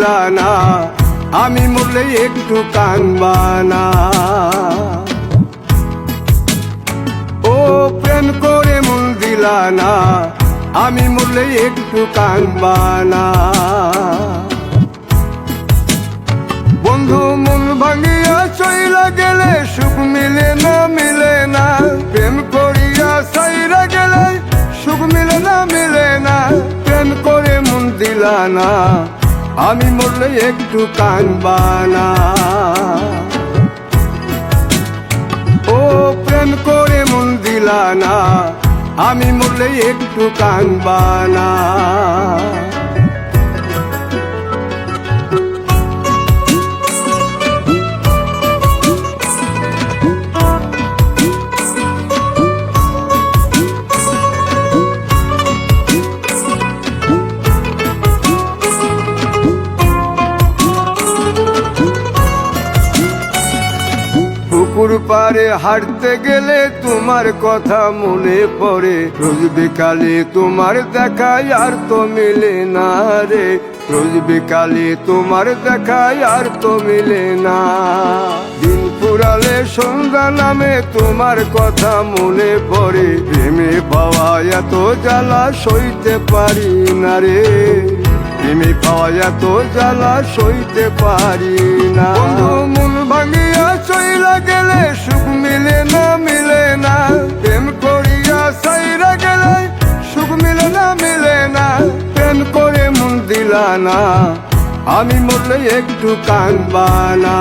দিলা না, আমি মরলে একটু কাঁদবা না। ও প্রেম করে মন দিলা না, আমি মরলে একটু কাঁদবা না। বন্ধু মন ভাঙিয়া চইলা গেলে সুখ মিলে না, মিলে না। প্রেম করিয়া সাইরা গেলে সুখ মিলে না, মিলে না। প্রেম করে মন দিলা না, আমি মরলে একটু কাঁদবা না। ও প্রেম করে মন দিলা না, আমি মরলে একটু কাঁদবা না। পুকুর পাড়ে হাঁটতে গেলে তোমার কথা মনে পড়ে, রোজ বিকালে তোমার দেখায় আর তো মিলে না রে। রোজ বিকালে তোমার দেখায় আর তো মিলে না। দিন ফুরালে সন্ধ্যা নামে তোমার কথা মনে পড়ে, প্রেমে পাওয়া এত জ্বালা সইতে পারি না রে। প্রেমে পাওয়া এত জ্বালা সইতে পারি না। মন ভাঙিয়া চইলা গেলে সুখ মিলে না, মিলে না। প্রেম করিয়া সাইরা গেলে সুখ মিলে না, মিলে না। প্রেম করে মন দিলা না, আমি মরলে একটু কাঁদবা না।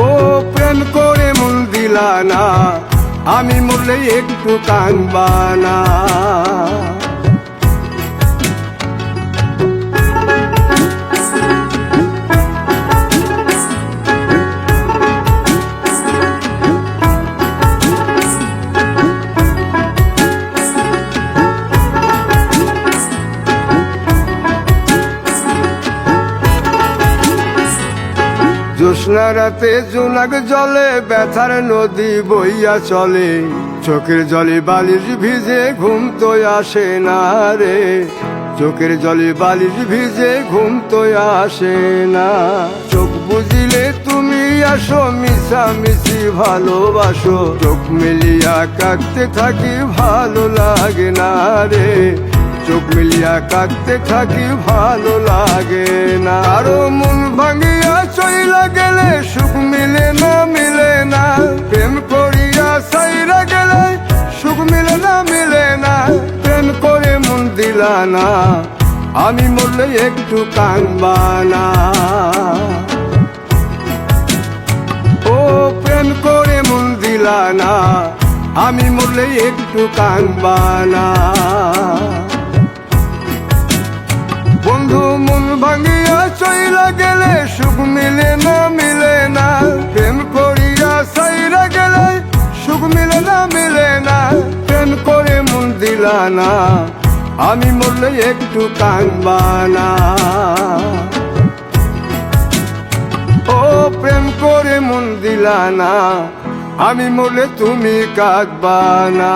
ও প্রেম করে মন দিলা না, আমি মরলে একটু কাঁদবা না। জ্যোৎস্না রাতে জোনাক জলে ব্যথার নদী বইয়া চলে, চোখের জলে বালিশ ভিজে ঘুম তো আসে না রে। চোখের জলে বালিশ ভিজে ঘুম তো আসে না। চোখ বুঝিলে তুমি আসো, মিশামিশি ভালোবাসো। চোখ মিলিয়া কাঁদতে থাকি ভালো লাগে না রে। চোখ মিলিয়া কাঁদতে থাকি ভালো লাগে না। আরো মন ভাঙিয়া চইলা গেলে সুখ মিলে না, মিলে না। প্রেম করিয়া সাইরা গেলে সুখ মিলে না, মিলে না। প্রেম করে মন দিলা না, আমি মরলে একটু কাঁদবা না। ও প্রেম করে মন দিলা না, আমি মরলে একটু কাঁদবা না। বন্ধু মন ভাঙিয়া চইলা গেলে সুখ মিলে না, মিলে না। প্রেম করিয়া সাইরা গেলে সুখ মিলে না, মিলে না। প্রেম করে মন দিলা না, আমি মরলে একটু কাঁদবা না। ও প্রেম করে মন দিলা না, আমি মরলে তুমি কাঁদবা না।